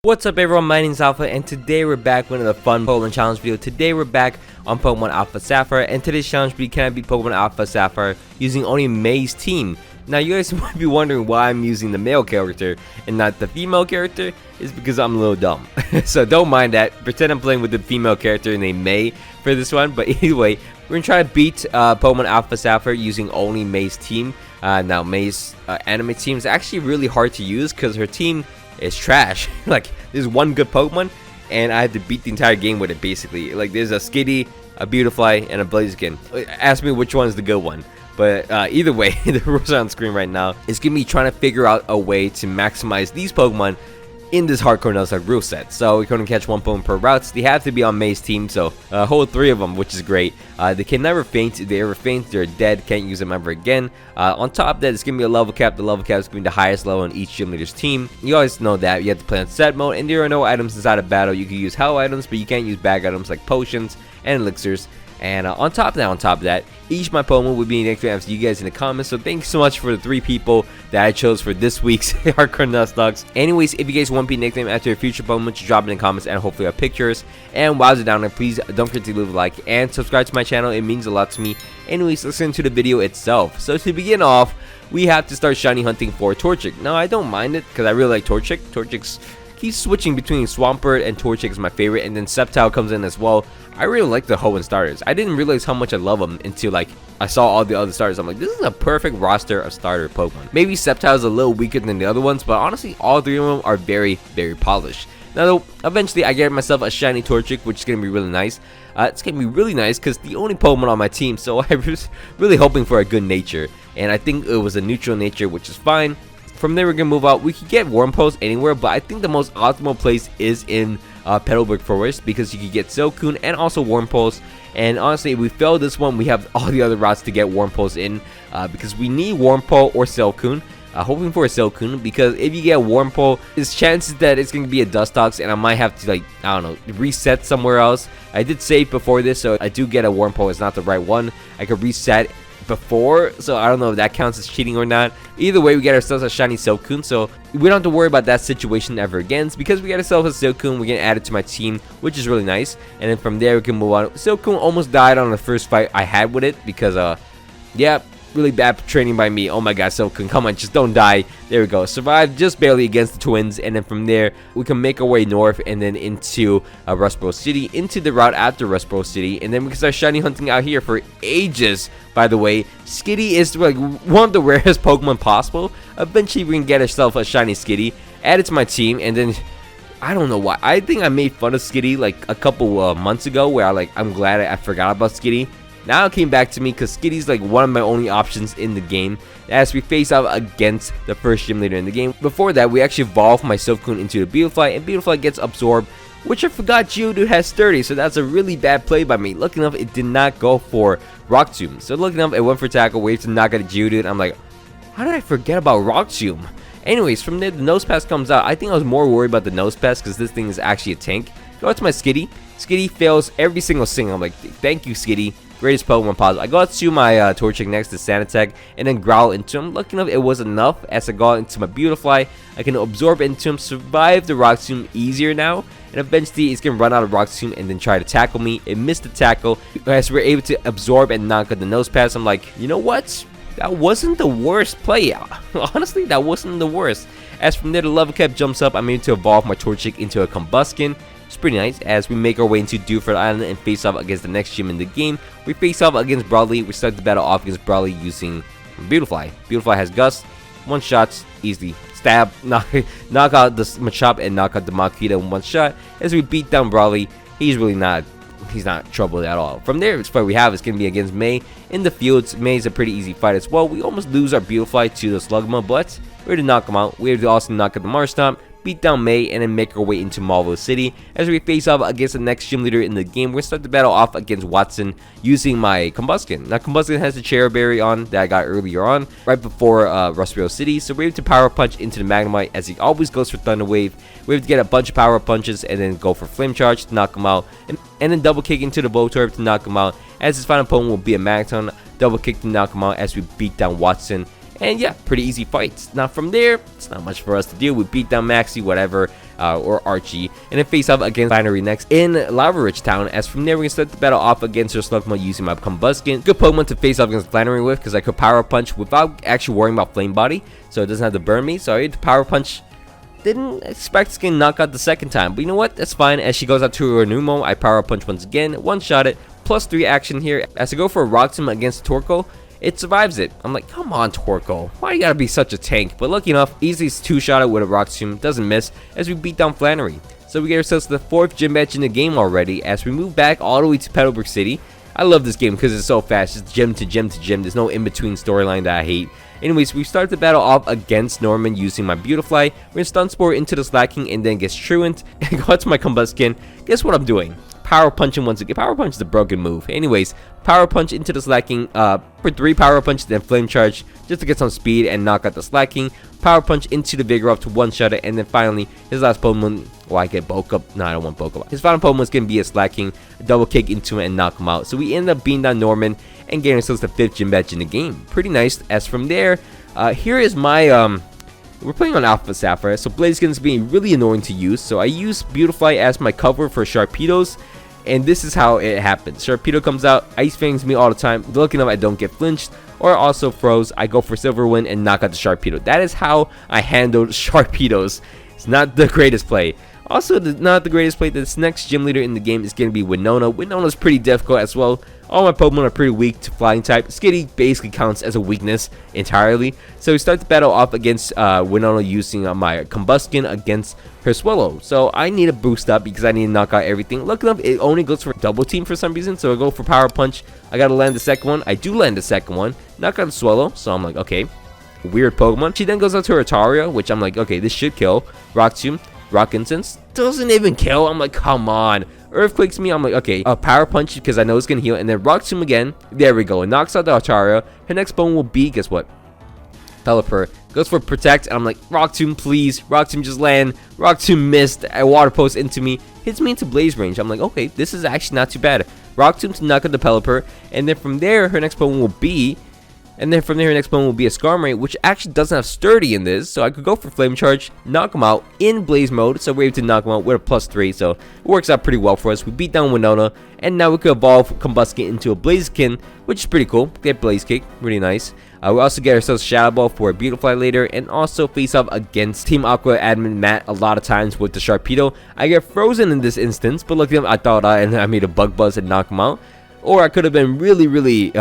What's up everyone, my name is Alpha and today we're back with another fun Pokemon challenge video. Today we're back on Pokemon Alpha Sapphire, and today's challenge will be can I beat Pokemon Alpha Sapphire using only May's team. Now you guys might be wondering why I'm using the male character and not the female character. Is because I'm a little dumb. So don't mind that. Pretend I'm playing with the female character named May for this one. But anyway, we're gonna try to beat Pokemon Alpha Sapphire using only May's team. Now May's anime team is actually really hard to use because her team is trash. Like there's one good Pokemon and I had to beat the entire game with it basically. Like there's a Skitty, a Beautifly, and a Blaziken. Ask me which one is the good one. But either way, the rules are on screen right now. It's gonna be trying to figure out a way to maximize these Pokemon in this hardcore Nuzlocke rule set. So we're going to catch one Pokemon per routes. They have to be on May's team, so hold 3 of them, which is great. They can never faint. If they ever faint, they're dead. Can't use them ever again. On top of that, it's going to be a level cap. The level cap is going to be the highest level on each gym leader's team. You always know that. You have to play on set mode, and there are no items inside of battle. You can use hell items, but you can't use bag items like potions and elixirs. And on top of that, each of my Pokemon will be nicknamed after you guys in the comments. So thank you so much for the 3 people that I chose for this week's Hardcore Nuzlocke. Anyways, if you guys want to be nicknamed after your future Pokemon, just drop it in the comments and hopefully I'll pick yours. And while you're down there, please don't forget to leave a like and subscribe to my channel. It means a lot to me. Anyways, let's get into the video itself. So to begin off, we have to start shiny hunting for Torchic. Now I don't mind it because I really like Torchic. Torchic's keeps switching between Swampert and Torchic is my favorite, and then Sapphire comes in as well. I really like the Hoenn starters. I didn't realize how much I love them until like I saw all the other starters. I'm like, this is a perfect roster of starter Pokemon. Maybe Sapphire is a little weaker than the other ones, but honestly, all 3 of them are very, very polished. Now, eventually, I get myself a shiny Torchic, which is going to be really nice. It's going to be really nice because the only Pokemon on my team, so I was really hoping for a good nature, and I think it was a neutral nature, which is fine. From there, we're going to move out. We could get Wurmples anywhere, but I think the most optimal place is in Petalburg Forest because you could get Silcoon and also Wurmples. And honestly, if we fail this one, we have all the other routes to get Wurmples in because we need Wurmple or Silcoon. Hoping for a Silcoon because if you get Wurmple, there's chances that it's going to be a Dustox and I might have to, like, I don't know, reset somewhere else. I did save before this, so I do get a Wurmple. It's not the right one. I could reset before, so I don't know if that counts as cheating or not. Either way, we get ourselves a shiny Silcoon, so we don't have to worry about that situation ever again. It's because we got ourselves a Silcoon, we're gonna add it to my team, which is really nice. And then from there we can move on. Silcoon almost died on the first fight I had with it because yeah, really bad training by me. Oh my god, Silcoon, come on, just don't die. There we go, survived just barely against the twins. And then from there we can make our way north and then into Rustboro City, into the route after Rustboro City, and then we can start shiny hunting out here for ages. By the way, Skitty is like one of the rarest Pokemon possible. Eventually we can get ourselves a shiny Skitty, add it to my team, and then I don't know why, I think I made fun of Skitty like a couple months ago where I'm glad I forgot about Skitty. Now it came back to me because Skitty's like one of my only options in the game as we face off against the first gym leader in the game. Before that, we actually evolved my Silcoon into the Beautifly, and Beautifly gets absorbed, which I forgot Geodude has 30, so that's a really bad play by me. Lucky enough, it did not go for Rock Tomb. So lucky enough, it went for Tackle, waited to knock out a Geodude. I'm like, how did I forget about Rock Tomb? Anyways, from there, the Nose Pass comes out. I think I was more worried about the Nose Pass because this thing is actually a tank. Go out to my Skitty. Skitty fails every single single. I'm like, thank you, Skitty. Greatest Pokemon possible. I got to my Torchic next to Sanitech and then growl into him. Lucky enough, it was enough as I got into my Beautifly. I can absorb into him, survive the Rock Tomb easier now, and eventually it's gonna run out of Rock Tomb and then try to tackle me. It missed the tackle as we're able to absorb and knock out the Nose Pass. I'm like, you know what? That wasn't the worst play. Honestly, that wasn't the worst. As from there, the level cap jumps up. I'm able to evolve my Torchic into a Combuskin. It's pretty nice as we make our way into Dewford Island and face off against the next gym in the game. We face off against Brawley. We start the battle off against Brawley using Beautifly. Beautifly has Gust, 1 shot, easily stab, knock out the Machop and knock out the Makita in 1 shot. As we beat down Brawley, he's not troubled at all. From there, this fight we have is going to be against May in the fields. May is a pretty easy fight as well. We almost lose our Beautifly to the Slugma, but we're able to knock him out. We're able to also knock out the Marshtomp, beat down May, and then make our way into Marvel City. As we face off against the next gym leader in the game, we're going to start the battle off against Watson using my Combuskin. Now, Combuskin has the Cherry Berry on that I got earlier on, right before Rustboro City, so we're able to Power Punch into the Magnemite as he always goes for Thunder Wave. We're able to get a bunch of Power Punches and then go for Flame Charge to knock him out, and then Double Kick into the Voltorb to knock him out, as his final opponent will be a Magneton. Double Kick to knock him out as we beat down Watson. And yeah, pretty easy fights. Now from there, it's not much for us to do. We beat down Maxie, whatever, or Archie, and then face off against Flannery next in Lava Ridge Town. As from there, we can start the battle off against her Slugma using my Combuskin. Good Pokemon to face off against Flannery with, because I could Power Punch without actually worrying about Flame Body, so it doesn't have to burn me. So I had to Power Punch. Didn't expect to get knocked out the second time, but you know what? That's fine. As she goes out to her Numo, I Power Punch once again, one-shot it, +3 action here. As I go for a Rock Tomb against Torkoal, it survives it. I'm like, come on, Torkoal, why you gotta be such a tank? But lucky enough, easily 2-shot it with a Rock Tomb, doesn't miss, as we beat down Flannery. So we get ourselves to the 4th gym badge in the game already, as we move back all the way to Petalburg City. I love this game because it's so fast, it's gym to gym to gym, there's no in-between storyline that I hate. Anyways, we start the battle off against Norman using my Beautifly. We're gonna Stun Spore into the Slacking and then get Truant and go out to my Combuskin. Guess what I'm doing? Power Punching once again. Power Punch is a broken move. Anyways, Power Punch into the Slacking for 3 Power Punch, then Flame Charge just to get some speed and knock out the Slacking. Power Punch into the Vigoroth to one-shot it, and then finally his last Pokemon. Well, I get Bulk Up. No, I don't want Bulk Up. His final Pokemon is gonna be a Slacking, a double kick into it and knock him out. So we end up beating down Norman and getting ourselves the 5th gym badge in the game. Pretty nice. As from there, here is my we're playing on Alpha Sapphire, so Blaziken is being really annoying to use. So I use Beautifly as my cover for Sharpedos, and this is how it happens. Sharpedo comes out, Ice Fangs me all the time. Lucky enough, I don't get flinched or also froze. I go for Silver Wind and knock out the Sharpedo. That is how I handled Sharpedos. It's not the greatest play. Also, not the greatest play. This next gym leader in the game is going to be Winona. Winona's pretty difficult as well. All my Pokemon are pretty weak to flying type. Skitty basically counts as a weakness entirely. So we start the battle off against Winona using my Combuskin against her Swallow. So I need a boost up because I need to knock out everything. Lucky enough, it only goes for double team for some reason. So I go for Power Punch. I got to land the second one. I do land the second one. Knock out the Swallow. So I'm like, okay, weird Pokemon. She then goes out to her Taria, which I'm like, okay, this should kill. Rock Tomb. Rock Incense doesn't even kill. I'm like, come on. Earthquakes me. I'm like, okay, Power Punch because I know it's gonna heal, and then Rock Tomb again. There we go. It knocks out the Altaria. Her next bone will be, guess what? Pelipper. Goes for Protect, and I'm like, Rock Tomb, please. Rock Tomb, just land. Rock Tomb missed. A Water Pulse into me. Hits me into Blaze range. I'm like, okay, this is actually not too bad. Rock Tomb to knock out the Pelipper, and then from there, her next bone will be. And then from there, her next Pokemon will be a Skarmory, which actually doesn't have Sturdy in this. So I could go for Flame Charge, knock him out in Blaze mode. So we're able to knock him out with a +3. So it works out pretty well for us. We beat down Winona. And now we could evolve Combuskin into a Blaziken, which is pretty cool. Get Blaze Kick, really nice. We also get ourselves Shadow Ball for a Beautifly later. And also face off against Team Aqua admin Matt a lot of times with the Sharpedo. I get frozen in this instance, but luckily I thought I made a Bug Buzz and knock him out. Or I could have been really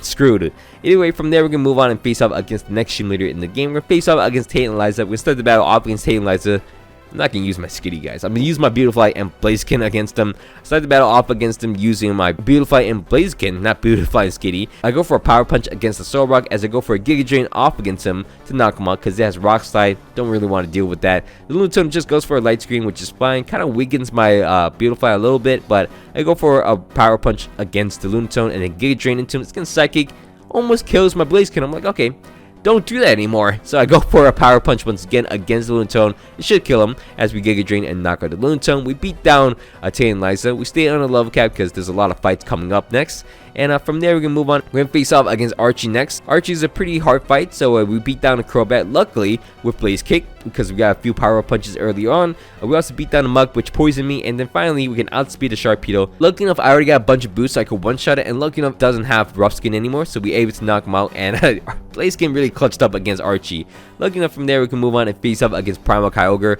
screwed. Anyway, from there, we're going to move on and face off against the next gym leader in the game. We're going to face off against Tate and Liza. We're going to start the battle off against Tate and Liza. I'm not going to use my Skitty, guys. I'm going to use my Beautifly and Blaziken against them. Start the battle off against them using my Beautifly and Blaziken, not Beautifly and Skitty. I go for a Power Punch against the Solrock as I go for a Giga Drain off against him to knock him out because it has Rock Slide. Don't really want to deal with that. The Lunatone just goes for a Light Screen, which is fine. Kind of weakens my Beautifly a little bit, but I go for a Power Punch against the Lunatone and then Giga Drain into him. It's going to Psychic. Almost kills my Blaziken. I'm like, okay, don't do that anymore. So I go for a Power Punch once again against the Lunatone. It should kill him as we Giga Drain and knock out the Lunatone. We beat down Tay and Liza. We stay on a level cap because there's a lot of fights coming up next. And from there, we're going to move on. We're going to face off against Archie next. Archie's a pretty hard fight, so we beat down a Crobat, luckily, with Blaze Kick, because we got a few power punches early on. We also beat down a Mug, which poisoned me, and then finally, we can outspeed a Sharpedo. Lucky enough, I already got a bunch of boosts, so I could one-shot it, and lucky enough, it doesn't have Rough Skin anymore, so we able to knock him out, and Blaze Skin really clutched up against Archie. Lucky enough, from there, we can move on and face off against Primal Kyogre.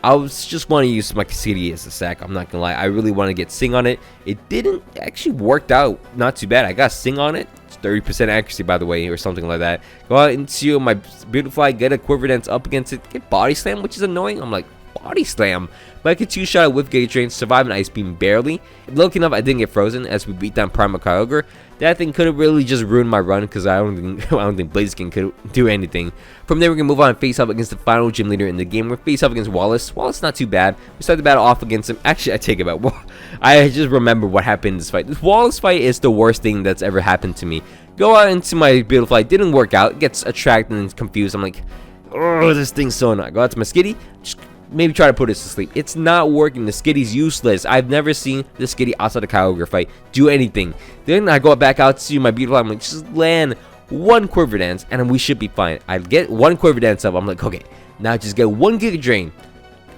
I was just want to use my Skitty as a sack. I'm not gonna lie. I really want to get Sing on it. It didn't actually worked out not too bad. I got Sing on it. It's 30% accuracy, by the way, or something like that. Go out into my Beautifly, get a Quiver Dance up against it, get Body Slam, which is annoying. I'm like, Body Slam, but I could two-shot it with Giga Drain, survive an Ice Beam barely. Lucky enough, I didn't get frozen as we beat down Primal Kyogre. That thing could have really just ruined my run because I don't think Blaziken could do anything. From there, we're gonna move on and face up against the final gym leader in the game. We're face up against Wallace. Wallace not too bad. We start the battle off against him. Actually, I take it back. I just remember what happened in this fight. This Wallace fight is the worst thing that's ever happened to me. Go out into my Beautifly, didn't work out. Gets attracted and confused. I'm like, oh, this thing's so annoying. Go out to my Skitty. Just maybe try to put it to sleep. It's not working. The Skitty's useless. I've never seen the Skitty outside the Kyogre fight do anything. Then I go back out to my Beautiful. I'm like, just land one Quiver Dance, and we should be fine. I get one Quiver Dance up. I'm like, okay, now just get one Giga Drain.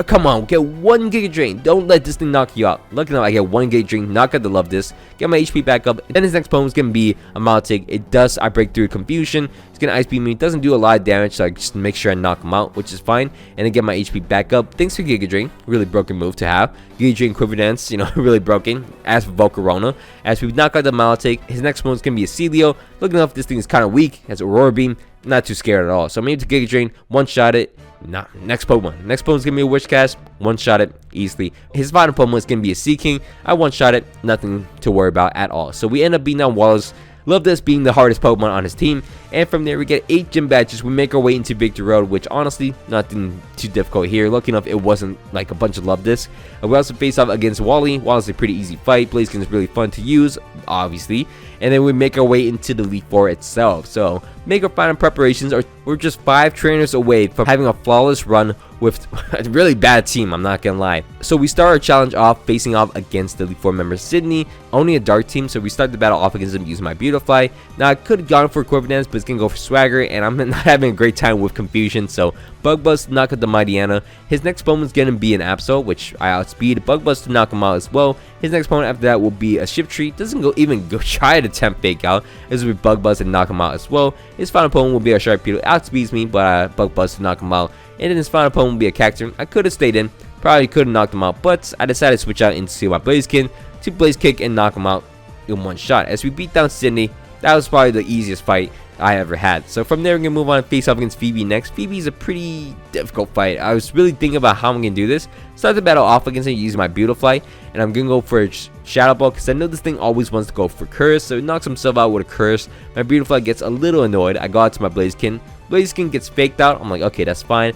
Come on, get one Giga Drain. Don't let this thing knock you out. Lucky enough, I get one Giga Drain. Not gonna love this. Get my HP back up. Then his next Pokemon is gonna be a Maltic. It does. I break through Confusion. He's gonna Ice Beam me. It doesn't do a lot of damage, so I just make sure I knock him out, which is fine. And then get my HP back up. Thanks for Giga Drain. Really broken move to have. Giga Drain, Quiver Dance, you know, really broken. As for Volcarona, as we knock out the Maltic, his next Pokemon is gonna be a Celio. Looking enough, this thing is kind of weak. Has Aurora Beam. Not too scared at all. So I'm able to Giga Drain, one-shot it. Nah, next Pokemon. Next Pokemon is gonna be a Wishcast. One-shot it easily. His final Pokemon is gonna be a Seaking. I one-shot it. Nothing to worry about at all. So we end up beating down Wallace. Love this being the hardest Pokemon on his team. And from there, we get 8 gym badges. We make our way into Victory Road, which honestly, nothing too difficult here. Lucky enough, it wasn't like a bunch of love discs. We also face off against Wally. Wally's a pretty easy fight. Blaziken is really fun to use, obviously. And then we make our way into the Elite Four itself. So, make our final preparations. We're just 5 trainers away from having a flawless run with a really bad team, I'm not gonna lie. So we start our challenge off facing off against the Elite Four member Sydney, only a dark team, so we start the battle off against him using my Beautifly. Now I could have gone for Quiver Dance, but it's gonna go for Swagger, and I'm not having a great time with Confusion, so Bug Buzz to knock out the Mightyena. His next opponent is gonna be an Absol, which I outspeed. Bug Buzz to knock him out as well. His next opponent after that will be a Shift Tree. Doesn't even go try to attempt Fake Out. This will be Bug Buzz and knock him out as well. His final opponent will be a Sharpedo. Outspeeds me, but Bug Buzz to knock him out. And then his final opponent will be a Cacturne. I could have stayed in, probably could have knocked him out, but I decided to switch out into my Blaziken to Blaze Kick and knock him out in one shot. As we beat down Sydney, that was probably the easiest fight I ever had. So from there, we're gonna move on and face off against Phoebe next. Phoebe's a pretty difficult fight. I was really thinking about how I'm gonna do this. Start the battle off against her using my Beautifly, and I'm gonna go for a Shadow Ball because I know this thing always wants to go for Curse, so it knocks himself out with a Curse. My Beautifly gets a little annoyed. I go out to my Blaziken. Blaziken gets faked out. I'm like, okay, that's fine.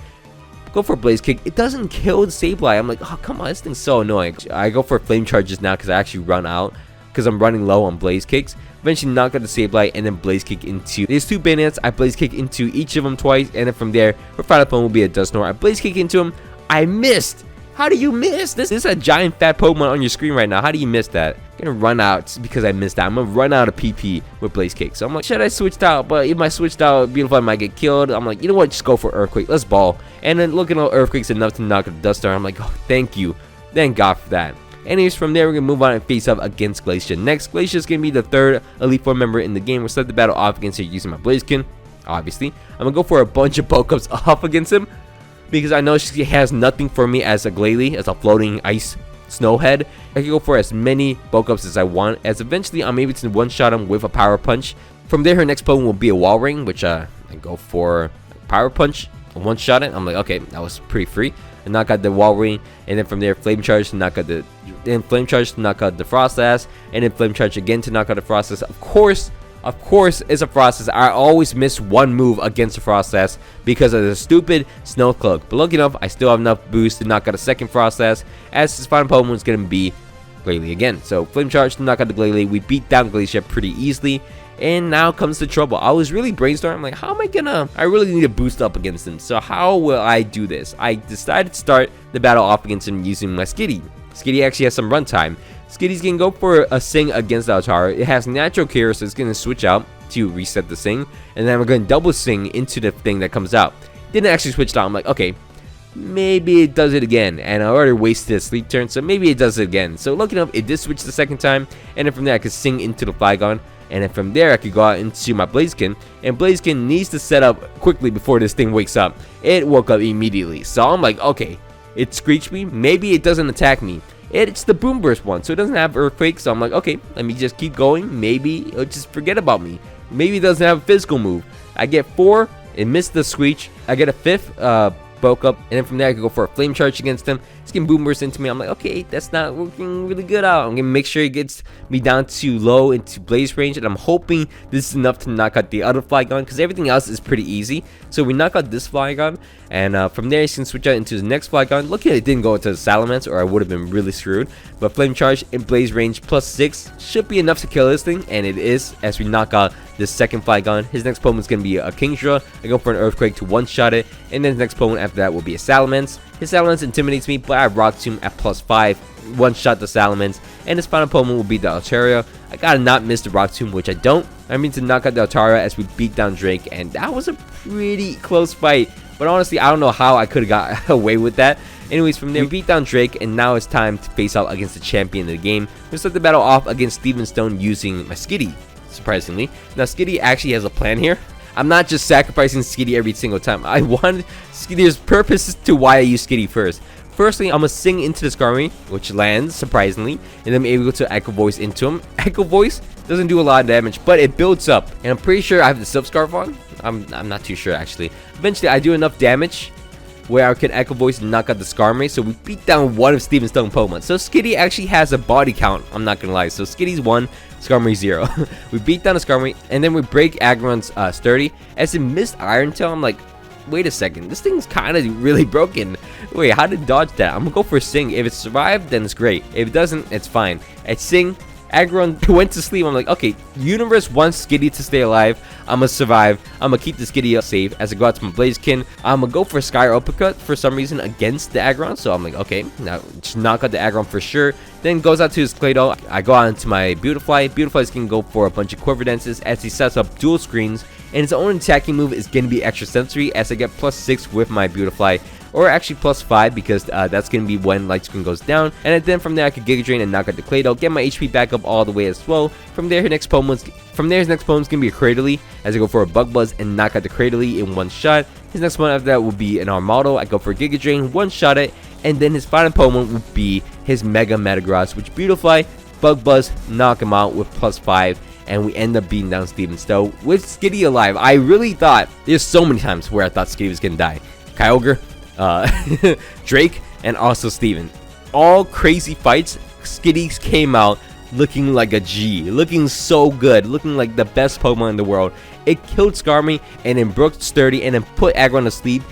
Go for a Blaze Kick. It doesn't kill the Sableye. I'm like, oh, come on, this thing's so annoying. I go for Flame Charges now because I actually run out because I'm running low on Blaze Kicks. Eventually knock out the Sableye and then Blaze Kick into these 2 Bandits. I Blaze Kick into each of them twice, and then from there, our final opponent will be a Dusknoir. I Blaze Kick into him. I missed. How do you miss? This is a giant fat Pokemon on your screen right now. How do you miss that? I'm gonna run out because I missed that. I'm gonna run out of PP with Blaze Kick. So I'm like, should I switch out? But if I switched out, Beautiful might get killed. I'm like, you know what? Just go for Earthquake. Let's ball. And then looking at Earthquake's enough to knock out the Dusknoir. I'm like, oh, thank you. Thank God for that. Anyways, from there, we're gonna move on and face up against Glacia. Next, Glacia is gonna be the 3rd Elite Four member in the game. We'll start the battle off against her using my Blaziken. Obviously, I'm gonna go for a bunch of Pokeballs off against him, because I know she has nothing for me as a Glalie, as a floating ice snowhead. I can go for as many Pokeballs as I want, as eventually I'm able to one-shot him with a Power Punch. From there, her next Pokemon will be a Wall Ring, which I go for Power Punch, one-shot it. I'm like, okay, that was pretty free. And knock out the Wall Ring, and then from there, Flame Charge to knock out the, then Flame Charge to knock out the Froslass, and then Flame Charge again to knock out the Froslass. Of course, it's a Froslass. I always miss one move against a Froslass because of the stupid Snow Cloak. But lucky enough, I still have enough boost to knock out a second Froslass, as his final Pokemon is going to be Glalie again. So, Flame Charge to knock out the Glalie. We beat down Glacia pretty easily, and now comes the trouble. I was really brainstorming, like, how am I gonna... I really need to boost up against him, so how will I do this? I decided to start the battle off against him using my Skitty. Skitty actually has some runtime. Skitty's gonna go for a Sing against Altara. It has Natural Cure, so it's gonna switch out to reset the Sing, and then we're gonna double Sing into the thing that comes out. Didn't actually switch out. I'm like, okay, maybe it does it again, and I already wasted a Sleep Turn, so maybe it does it again. So lucky enough, it did switch the second time, and then from there I could Sing into the Flygon, and then from there I could go out into my Blaziken, and Blaziken needs to set up quickly before this thing wakes up. It woke up immediately, so I'm like, okay, it screeched me, maybe it doesn't attack me. It's the Boom Burst one, so it doesn't have Earthquake, so I'm like, okay, let me just keep going. Maybe it'll just forget about me. Maybe it doesn't have a physical move. I get 4, it missed the Screech. I get a 5th Bulk Up, and then from there I can go for a Flame Charge against him. He's getting Boom Burst into me. I'm like, okay, that's not working really good out. I'm gonna make sure he gets me down to low into Blaze range, and I'm hoping this is enough to knock out the other Flygon, because everything else is pretty easy. So we knock out this Flygon, and from there you can switch out into the next Flygon. Luckily it didn't go into the Salamence, or I would have been really screwed. But Flame Charge and Blaze range plus 6 should be enough to kill this thing, and it is, as we knock out this second Flygon. His next Pokemon is going to be a Kingdra. I go for an Earthquake to one-shot it, and then his next Pokemon after that will be a Salamence. His Salamence intimidates me, but I Rock Tomb at plus 5, one-shot the Salamence, and his final Pokemon will be the Altaria. I gotta not miss the Rock Tomb, which I don't. I mean to knock out the Altaria as we beat down Drake, and that was a pretty close fight. But honestly, I don't know how I could have got away with that. Anyways, from there, we beat down Drake, and now it's time to face out against the champion of the game. We start the battle off against Steven Stone using my Skitty, surprisingly. Now, Skitty actually has a plan here. I'm not just sacrificing Skitty every single time. I want Skitty. There's purpose to why I use Skitty first. Firstly, I'm going to sing into the Skarmory, which lands, surprisingly, and then I'm able to Echo Voice into him. Echo Voice doesn't do a lot of damage, but it builds up, and I'm pretty sure I have the Silp Scarf on. I'm not too sure, actually. Eventually, I do enough damage where I can Echo Voice and knock out the Skarmory, so we beat down one of Steven Stone Pokemon. So Skitty actually has a body count, I'm not gonna lie. So Skitty's 1, Skarmory 0. We beat down the Skarmory, and then we break Aggron's Sturdy. As it missed Iron Tail, I'm like, wait a second, this thing's kind of really broken. Wait, how did dodge that? I'm gonna go for Sing. If it survived, then it's great. If it doesn't, it's fine. At Sing, Aggron went to sleep. I'm like, okay, universe wants Skitty to stay alive. I'm gonna survive. I'm gonna keep the Skitty safe as I go out to my Blaziken. I'm gonna go for Sky Uppercut for some reason against the Aggron. So I'm like, okay, now just knock out the Aggron for sure. Then goes out to his Claydol. I go out into my Beautifly. Beautifly's gonna go for a bunch of Quiver Dances as he sets up dual screens. And his own attacking move is gonna be Extra Sensory as I get +6 with my Beautifly. Or actually +5 because that's going to be when Light Screen goes down. And then from there I could Giga Drain and knock out the Claydol, get my HP back up all the way as well. From there his next Pokemon's going to be a Cradily as I go for a Bug Buzz and knock out the Cradily in one shot. His next one after that will be an Armaldo. I go for a Giga Drain, one shot it, and then his final Pokemon will be his Mega Metagross, which Beautifly, Bug Buzz, knock him out with +5. And we end up beating down Steven Stone with Skitty alive. I really thought, there's so many times where I thought Skitty was going to die. Kyogre, Drake, and also Steven. All crazy fights. Skitty came out looking like a G, looking so good, looking like the best Pokemon in the world. It killed Skarmory and then broke Sturdy and then put Aggron to sleep,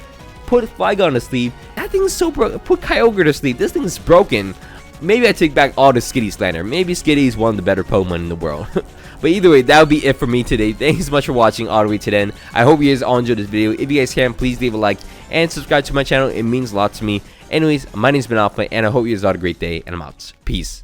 put Flygon to sleep. That thing is so broken. Put Kyogre to sleep. This thing is broken. Maybe I take back all the Skitty slander. Maybe Skitty is one of the better Pokemon in the world. But either way, that would be it for me today. Thanks so much for watching all the way to the end. I hope you guys all enjoyed this video. If you guys can, please leave a like and subscribe to my channel. It means a lot to me. Anyways, my name's been Alpha, and I hope you guys all had a great day, and I'm out. Peace.